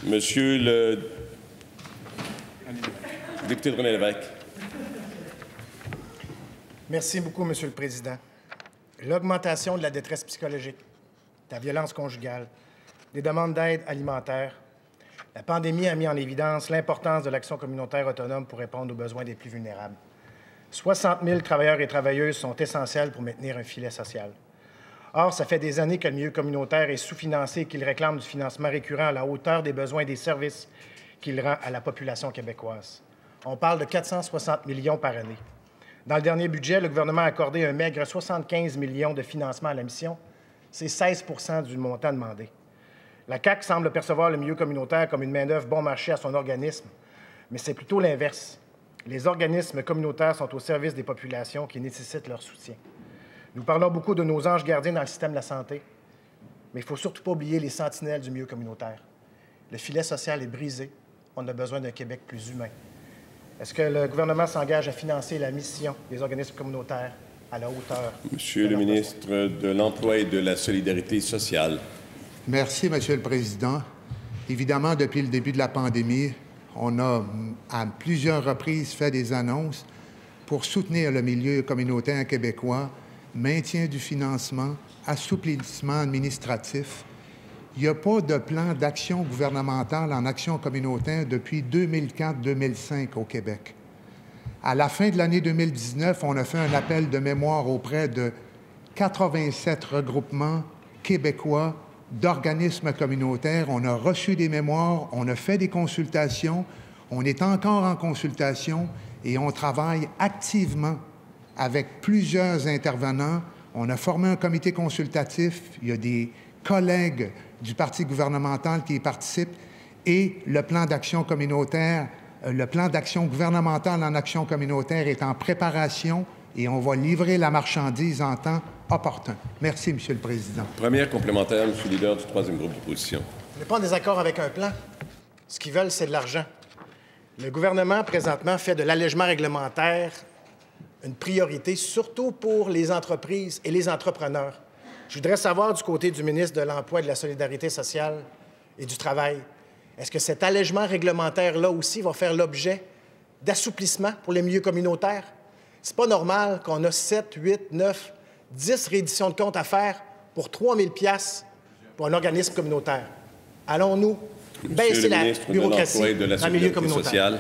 Monsieur le député de René Lévesque. Merci beaucoup, Monsieur le Président. L'augmentation de la détresse psychologique, de la violence conjugale, des demandes d'aide alimentaire, la pandémie a mis en évidence l'importance de l'action communautaire autonome pour répondre aux besoins des plus vulnérables. 60 000 travailleurs et travailleuses sont essentiels pour maintenir un filet social. Or, ça fait des années que le milieu communautaire est sous-financé et qu'il réclame du financement récurrent à la hauteur des besoins des services qu'il rend à la population québécoise. On parle de 460 millions par année. Dans le dernier budget, le gouvernement a accordé un maigre 75 millions de financement à la mission. C'est 16 % du montant demandé. La CAQ semble percevoir le milieu communautaire comme une main-d'œuvre bon marché à son organisme, mais c'est plutôt l'inverse. Les organismes communautaires sont au service des populations qui nécessitent leur soutien. Nous parlons beaucoup de nos anges gardiens dans le système de la santé, mais il ne faut surtout pas oublier les sentinelles du milieu communautaire. Le filet social est brisé. On a besoin d'un Québec plus humain. Est-ce que le gouvernement s'engage à financer la mission des organismes communautaires à la hauteur? Monsieur le ministre de l'Emploi et de la Solidarité sociale. Merci, Monsieur le Président. Évidemment, depuis le début de la pandémie, on a à plusieurs reprises fait des annonces pour soutenir le milieu communautaire québécois, maintien du financement, assouplissement administratif. Il n'y a pas de plan d'action gouvernementale en action communautaire depuis 2004-2005 au Québec. À la fin de l'année 2019, on a fait un appel de mémoire auprès de 87 regroupements québécois d'organismes communautaires. On a reçu des mémoires, on a fait des consultations, on est encore en consultation et on travaille activement avec plusieurs intervenants. On a formé un comité consultatif, il y a des collègues du parti gouvernemental qui y participent et le plan d'action communautaire, le plan d'action gouvernemental en action communautaire est en préparation et on va livrer la marchandise en temps opportun. Merci, Monsieur le Président. Première complémentaire, Monsieur le leader du troisième groupe d'opposition. On n'est pas en désaccord avec un plan. Ce qu'ils veulent, c'est de l'argent. Le gouvernement, présentement, fait de l'allègement réglementaire une priorité, surtout pour les entreprises et les entrepreneurs. Je voudrais savoir, du côté du ministre de l'Emploi et de la Solidarité sociale et du Travail, est-ce que cet allègement réglementaire-là aussi va faire l'objet d'assouplissement pour les milieux communautaires? C'est pas normal qu'on a 7, 8, 9, 10 rééditions de comptes à faire pour 3 000 $ pour un organisme communautaire. Allons-nous baisser la bureaucratie dans le milieu communautaire?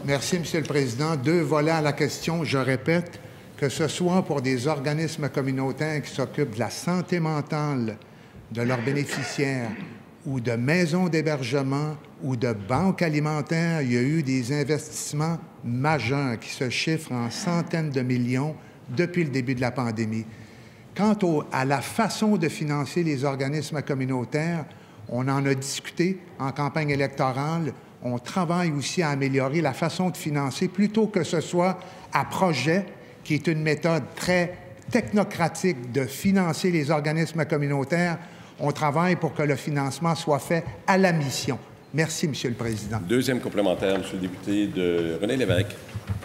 Merci, Monsieur le Président. Deux volets à la question. Je répète, que ce soit pour des organismes communautaires qui s'occupent de la santé mentale de leurs bénéficiaires ou de maisons d'hébergement ou de banques alimentaires, il y a eu des investissements majeurs qui se chiffrent en centaines de millions depuis le début de la pandémie. Quant à la façon de financer les organismes communautaires, on en a discuté en campagne électorale. On travaille aussi à améliorer la façon de financer plutôt que ce soit à projet, qui est une méthode très technocratique de financer les organismes communautaires. On travaille pour que le financement soit fait à la mission. Merci, Monsieur le Président. Deuxième complémentaire, Monsieur le député de René Lévesque.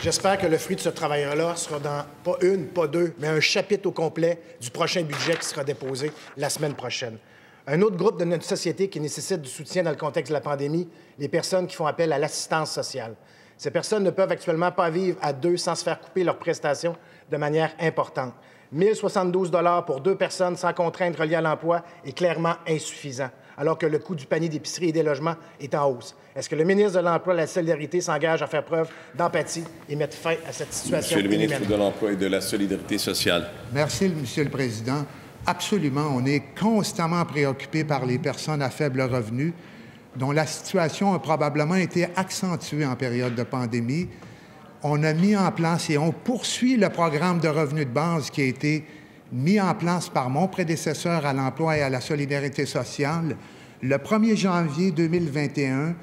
J'espère que le fruit de ce travail-là sera dans pas une, pas deux, mais un chapitre au complet du prochain budget qui sera déposé la semaine prochaine. Un autre groupe de notre société qui nécessite du soutien dans le contexte de la pandémie, les personnes qui font appel à l'assistance sociale. Ces personnes ne peuvent actuellement pas vivre à deux sans se faire couper leurs prestations de manière importante. 1 072 $ pour 2 personnes sans contrainte reliée à l'emploi est clairement insuffisant, alors que le coût du panier d'épicerie et des logements est en hausse. Est-ce que le ministre de l'Emploi et de la Solidarité s'engage à faire preuve d'empathie et mettre fin à cette situation Monsieur le ministre inhumaine? de l'Emploi et de la Solidarité sociale. Merci, Monsieur le Président. Absolument. On est constamment préoccupé par les personnes à faible revenu dont la situation a probablement été accentuée en période de pandémie. On a mis en place et on poursuit le programme de revenus de base qui a été mis en place par mon prédécesseur à l'Emploi et à la Solidarité sociale. Le 1er janvier 2021,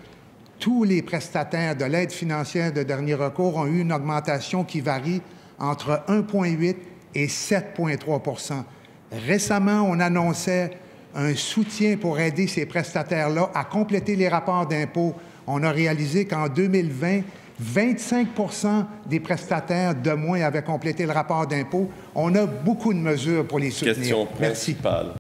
tous les prestataires de l'aide financière de dernier recours ont eu une augmentation qui varie entre 1,8 et 7,3 %. Récemment, on annonçait un soutien pour aider ces prestataires-là à compléter les rapports d'impôt. On a réalisé qu'en 2020, 25 % des prestataires de moins avaient complété le rapport d'impôt. On a beaucoup de mesures pour les soutenir. Question principale.